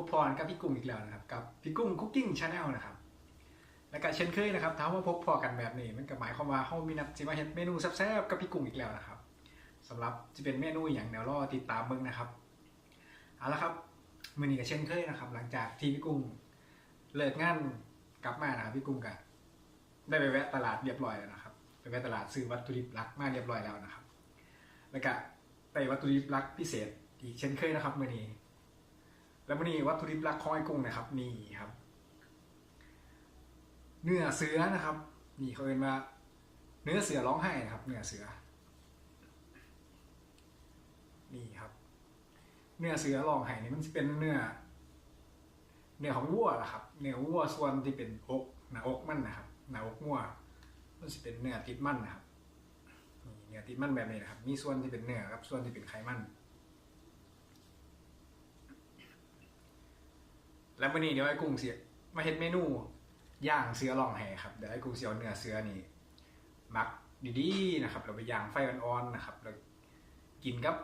บพรกับพี่กุ้งอีกแล้วนะครับกับพี่กุ้งคุกกิ้งชาแนลนะครับและก็เช่นเคยนะครับถามว่าพบพอกันแบบนี้มันก็หมายความว่าเฮามีนัดสิมาเฮ็ดเมนูแซ่บๆกับพี่กุ้งอีกแล้วนะครับสำหรับจะเป็นเมนูอย่างแนวรอติดตามเบิ่งนะครับเอาละครับมื้อนี้ก็เช่นเคยนะครับหลังจากที่พี่กุ้งเลิกงานกลับมานะครับพี่กุ้งก็ได้ไปแวะตลาดเรียบร้อยแล้วนะครับไปแวะตลาดซื้อวัตถุดิบหลักมาเรียบร้อยแล้วนะครับแล้วก็ได้วัตถุดิบหลักพิเศษอีกเช่นเคยนะครับมื้อนี้แล้วมื้อนี้วัตถุดิบหลักของไอ้กุ้งนะครับนี่ครับเนื้อเสือนะครับนี่เขาเรียกว่าเนื้อเสือร้องไห้นะครับเนื้อเสือนี่ครับเนื้อเสือร้องไห้นี่มันจะเป็นเนื้อของวัวนะครับเนื้อวัวส่วนที่เป็นอกหน้าอกมันนะครับหน้าอกวัวมันจะเป็นเนื้อติดมันนะครับนี่เนื้อติดมันแบบนี้นะครับมีส่วนที่เป็นเนื้อครับส่วนที่เป็นไขมันแล้ววันนี้เดี๋ยวไอ้กุ้งเสียมาเฮ็ดเมนูย่างเสือร้องไห้ครับเดี๋ยวไอ้กุ้งเสียเนื้อเสือนี่มักดีๆนะครับเราไปย่างไฟอ่อนๆนะครับแล้วกินกับ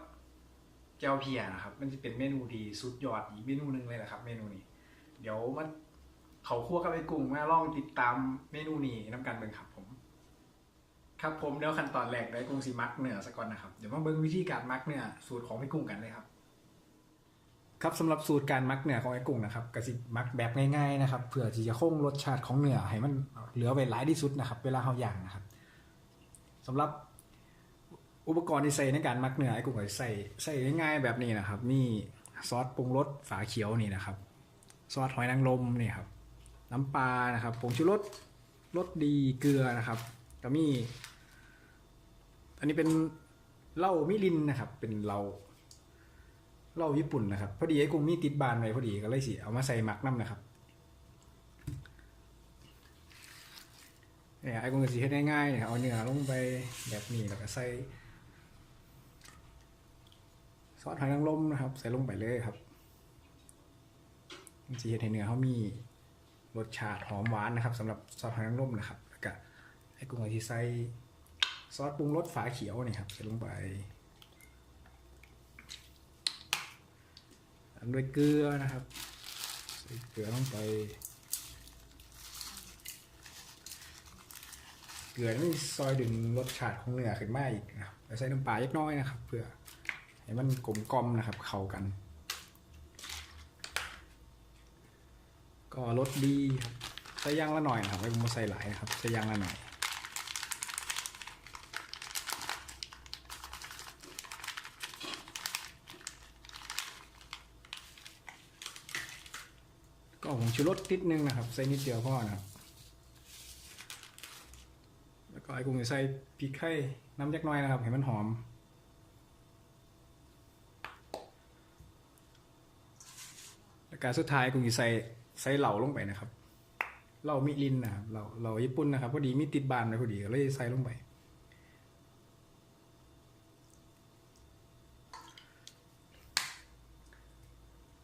แจ่วเพียนะครับมันจะเป็นเมนูที่สุดยอดอีกเมนูนึงเลยแหละครับเมนูนี้เดี๋ยวมันเขาคั่วกับไอ้กุ้งมาลองติดตามเมนูนี้น้ำกันเบิ่งครับผมครับผมเดี๋ยวขั้นตอนแรกได้กุ้งสิมักเนื้อซะก่อนนะครับเดี๋ยวมาเบิ่งวิธีการมักเนื้อสูตรของไอ้กุ้งกันเลยครับครับสำหรับสูตรการมักเนื้อของไอ้กุ้งนะครับก็สิมักแบบง่ายๆนะครับเพื่อที่จะคงรสชาติของเนื้อให้มันเหลือไว้หลายที่สุดนะครับเวลาเฮาย่างนะครับสำหรับอุปกรณ์ที่ใส่ในการมักเนื้อไอ้กุ้งก็ใส่ง่ายๆแบบนี้นะครับมีซอสปรุงรสฝาเขียวนี่นะครับซอสหอยนางรมนี่ครับน้ำปลานะครับผงชูรสรสดีเกลือนะครับก็มีอันนี้เป็นเหล้ามิรินนะครับเป็นเหล้าญี่ปุ่นนะครับพอดีไอ้กุ้งมีติดบานไว้พอดีก็เลยสิเอามาใส่หมักน้ำนะครับเนี่ยไอ้กุ้งก็สิเฮ็ดง่ายๆเนี่ยเอาเนื้อลงไปแบบนี้แล้วก็ใส่ซอสหอยนางรมนะครับใส่ลงไปเลยครับมันสิเฮ็ดให้เนื้อเขามีรสชาติหอมหวานนะครับสำหรับซอสหอยนางรมนะครับแล้วก็ไอ้กุ้งก็สิใส่ซอสปรุงรสฝาเขียวนี่ครับใส่ลงไปตามด้วยเกลือนะครับใส่เกลือลงไปเกลือนี่ซอยดึงรสชาติของเนื้อขึ้นมาอีกนะครับแล้วใส่น้ำปลาเล็กน้อยนะครับเพื่อให้มันกลมกล่อมนะครับเข้ากันก็รสดีครับใส่ย่างละหน่อยนะครับไม่ต้องใส่หลายนะครับใส่ย่างละหน่อยก็ผงชูรสนิดนึงนะครับใส่นิดเดียวพอนะครับแล้วก็ไอ้กุ้งจะใส่พริกไทยน้ำยักน้อยนะครับให้มันหอมแล้วการสุดท้ายกุ้งจะใส่เหล่าลงไปนะครับเหล่ามิรินนะครับเหล่าญี่ปุ่นนะครับพอดีมีติดบานไว้พอดีก็เลยใส่ลงไป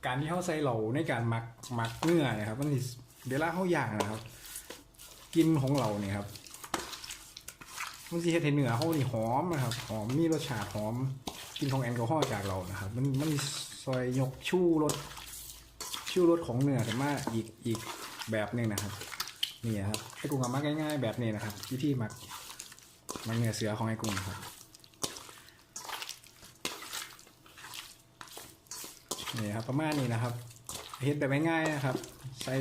การที่เขาใส่เหล่าในการหมักเนื้อนะครับมันเวลาเขาย่างนะครับกินของเราเนี่ยครับมันจะเห็นเนื้อเขานี่หอมนะครับหอมมีรสชาติหอมกินของแอลกอฮอล์จากเรานะครับมันซอยยกชูรสของเนื้อแต่มาอีกแบบนึงนะครับนี่ครับไอ้กุ้งมักง่ายๆแบบนี้นะครับวิธีมักเนื้อเสือของไอ้กุ้งครับนี่ครับประมาณนี้นะครับเฮ็ดแบบง่ายๆนะครับใส่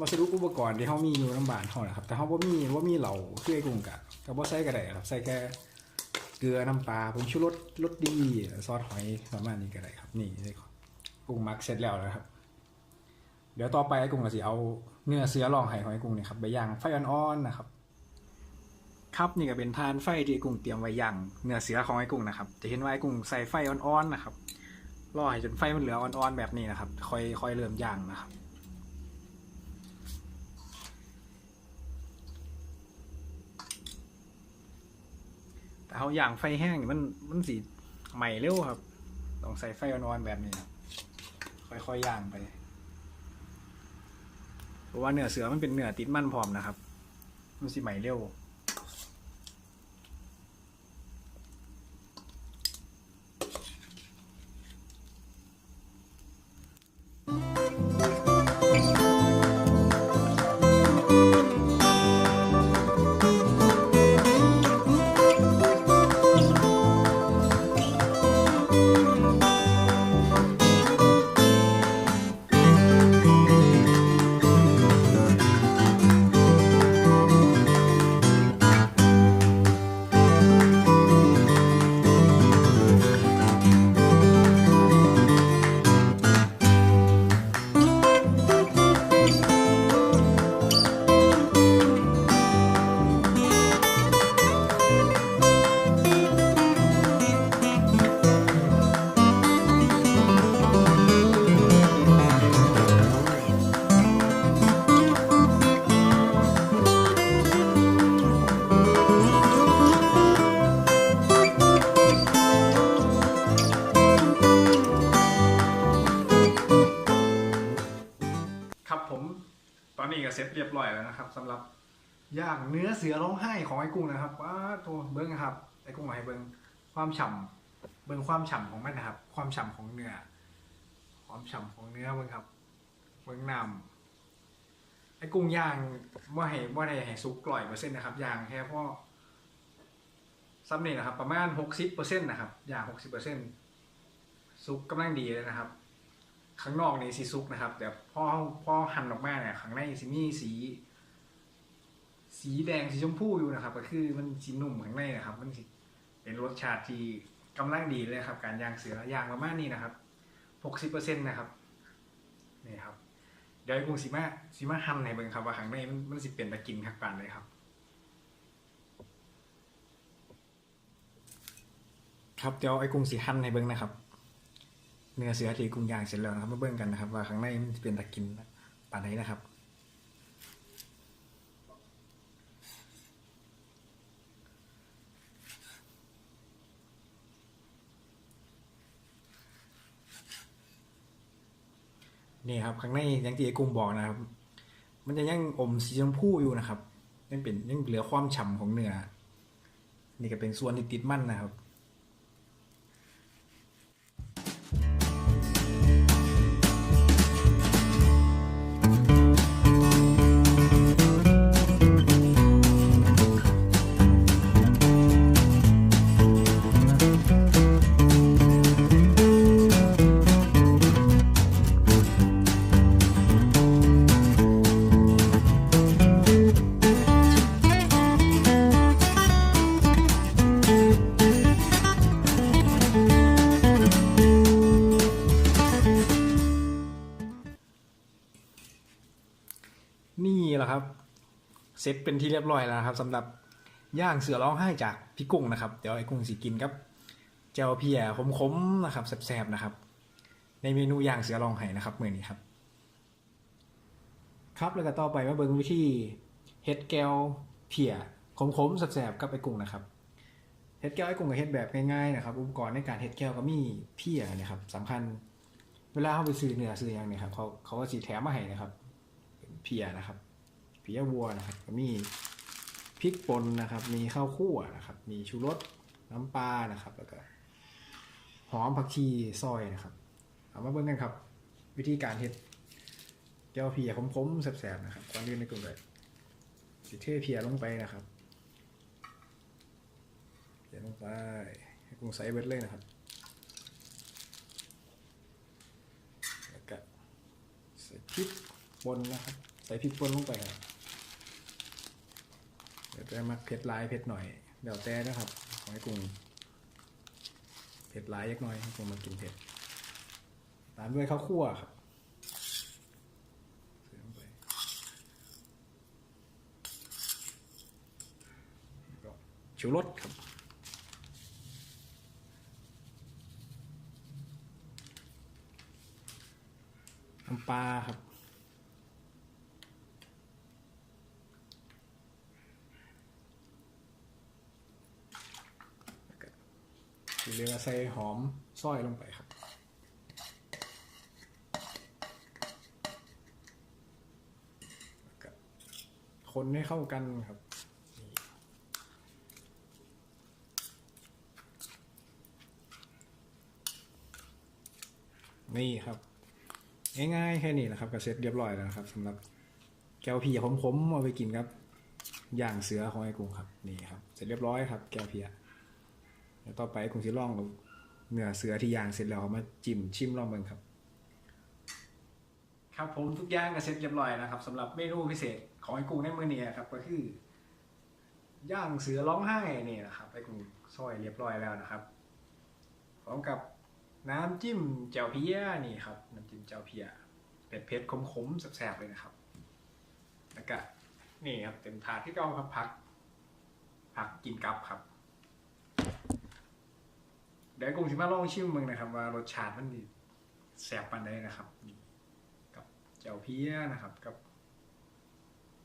วัสดุอุปกรณ์ที่เขามีอยู่น้ำบานเขานะครับแต่เขาว่ามีเหล่าเครื่องกุ้งกับว่าใส่ก็ได้ครับใส่แค่เกลือน้ำปลาผงชูรสรสดีซอสหอยประมาณนี้ก็ได้ครับนี่กุ้งมักเสร็จแล้วนะครับเดี๋ยวต่อไปไอ้กุ้งก็สิเอาเนื้อเสือร้องไห้ของไอ้กุ้งเนี่ยครับไปย่างไฟอ่อนๆนะครับครับนี่ก็เป็นทานไฟที่ไอ้กุ้งเตรียมไว้ย่างเนื้อเสือของไอ้กุ้งนะครับจะเห็นว่าไอ้กุ้งใส่ไฟอ่อนๆนะครับรอให้จนไฟมันเหลืออ่อนๆแบบนี้นะครับค่อยเริ่มย่างนะครับแต่เขาย่างไฟแห้งมันสีใหม่เร็วครับต้องใส่ไฟอ่อนๆแบบนี้ค่อยๆย่างไปเพราะว่าเนื้อเสือมันเป็นเนื้อติดมันพร้อมนะครับมันสีใหม่เร็ว ร็จเรียบร้อยแล้วนะครับสำหรับย่างเนื้อเสือร้องไห้ของไอ้กุ้งนะครับว้าตัวเบิ้งนะครับไอ้กุ้งมาให้เบิ้งความฉ่ำเบิ้งความฉ่ำของมันนะครับ ความฉ่ำของเนื้อความฉ่ำของเนื้อเบิ้งครับเบิ้งน้ำไอ้กุ้งย่างว่าให้สุก100%นะครับย่างแค่พอซ้ำนี่นะครับประมาณ60%นะครับย่าง60%สุกกำลังดีเลยนะครับข้างนอกนี่สีสุกนะครับแต่พอหั่นออกมาเนี่ยข้างในสิมีสีแดงสีชมพูอยู่นะครับก็คือมันสีนุ่มข้างในนะครับมันเป็นรสชาติที่กำลังดีเลยครับการย่างเสือย่างประมาณนี้นะครับ60%นะครับนี่ครับเดี๋ยวกุ้งสีมาหั่นให้เบิ่งครับว่าข้างในมันสิเป็นตะกินคักปานเลยครับครับเดี๋ยวไอ้กุ้งสีหั่นให้เบิ่งนะครับเนื้อเสือที่กุ้งย่างเสร็จแล้วนะครับมาเบิ่งกันนะครับว่าข้างในมันเป็นตะกินปานไหนนะครับนี่ครับข้างในอย่างที่ไอ้กุ้งบอกนะครับมันจะยังอมสีชมพูอยู่นะครับยังเหลือความฉ่ำของเนื้อนี่ก็เป็นส่วนที่ติดมันนะครับนี่แหละครับเสร็จเป็นที่เรียบร้อยแล้วนะครับสำหรับย่างเสือร้องไห้จากพี่กุ้งนะครับเดี๋ยวไอ้กุ้งสิกินครับเจ้าเพียขมๆนะครับแซ่บๆนะครับในเมนูย่างเสือร้องไห้นะครับมื้อนี้ครับครับแล้วก็ต่อไปมาเบิ่งวิธีเฮ็ดแก้วเพียขมๆแซ่บๆกับไอ้กุ้งนะครับเฮ็ดแก้วไอ้กุ้งก็เฮ็ดแบบง่ายๆนะครับอุปกรณ์ในการเฮ็ดแก้วก็มีเพียนะครับสำคัญเวลาเขาไปซื้อเนื้อซื้ออย่างเนี่ยครับเขาก็สิแถมมาให้นะครับเพียนะครับเพียวัวนะครับก็มีพริกป่นนะครับมีข้าวคั่วนะครับมีชูรสน้ำปลานะครับแล้วก็หอมผักชีซอยนะครับเอามาเบิ่งกันครับวิธีการเฮ็ดแก้วเพียขมๆแซ่บๆนะครับก่อนอื่นในกลุ่มเลยสิเทเพียลงไปนะครับเทลงไปให้กุ้งใส่เบิดเลยนะครับแล้วก็ใส่พริกป่นนะครับใส่พริกป่นลงไปครับเดี๋ยวจะมาเผ็ดหลายเผ็ดหน่อยเดี๋ยวแต่นะครับขอให้กุ้งเผ็ดหลายเล็กน้อยให้กุ้งมากินเผ็ดตามด้วยข้าวคั่วครับใส่ลงไปก็ชูรสครับน้ำปลาครับเรียกว่าใส่หอมซอยลงไปครับคนให้เข้ากันครับนี่ครับง่ายๆแค่นี้นะครับก็เสร็จเรียบร้อยแล้วนะครับสำหรับแก้วเพียขมๆเอาไปกินครับย่างเสือของไอ้กุ้งครับนี่ครับเสร็จเรียบร้อยครับแก้วเพียเดี๋ยวต่อไปกุ้งจะลองเนื้อเสือที่ย่างเสร็จแล้วมาจิ้มชิมลองเบิ่งครับครับผมทุกอย่างก็เสร็จเรียบร้อยนะครับสำหรับเมนูพิเศษของไอ้กุ้งในมื้อนี้ครับก็คือย่างเสือร้องไห้นี่นะครับไอ้กุ้งซอยเรียบร้อยแล้วนะครับพร้อมกับน้ำจิ้มแจ่วเพี้ยนี่ครับน้ำจิ้มแจ่วเพี้ยเผ็ดๆขมๆแซ่บๆเลยนะครับแล้วก็นี่ครับเต็มถาดที่เก่าครับผักกินกับครับเดี๋ยวกุ้งสิมาลองชิมมึงนะครับว่ารสชาติมันดีแซ่บปานใดนะครับกับแจ่วเพี้ยนะครับกับ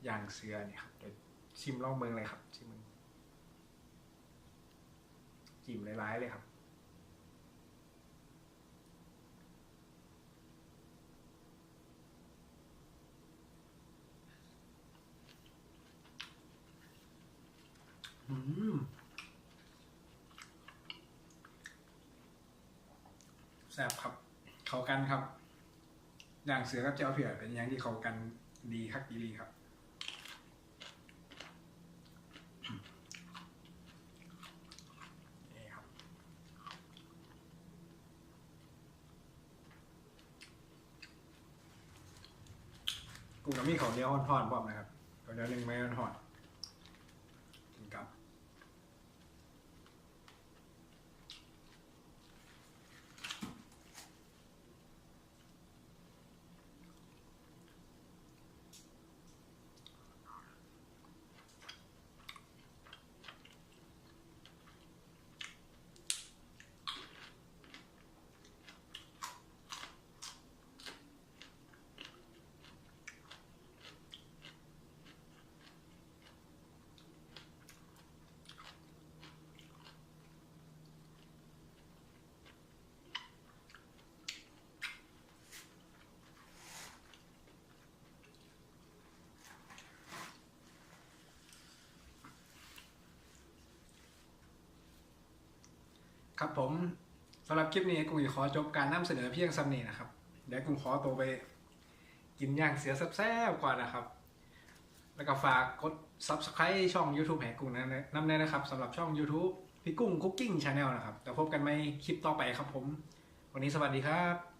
ย่างเสือนี่ครับเดี๋ยวชิมลองเบิ่งเลยครับชิมมึงจิ้มหลายๆเลยครับ อืมแซ่บครับ เข้ากันครับอย่างเสือกับเจ้าเผือกเป็นอย่างที่เข้ากันดีครับดีครับนี่ครับกูกับมีเขาวเหนียวทอดๆพร้อมนะครับเขาวเหนียวหนึ่งไม่ทอดกินกับครับผมสำหรับคลิปนี้กูขอจบการนำเสนอเพียงซ้ำนี้นะครับเดี๋ยวกูขอตัวไปกินย่างเสือแซ่บๆก่อนนะครับแล้วก็ฝากกด Subscribe ช่อง YouTube แห่งกุ้งนำได้นะครับสำหรับช่อง YouTube พี่กุ้งคุกกิ้งชาแนลนะครับแต่พบกันใหม่คลิปต่อไปครับผมวันนี้สวัสดีครับ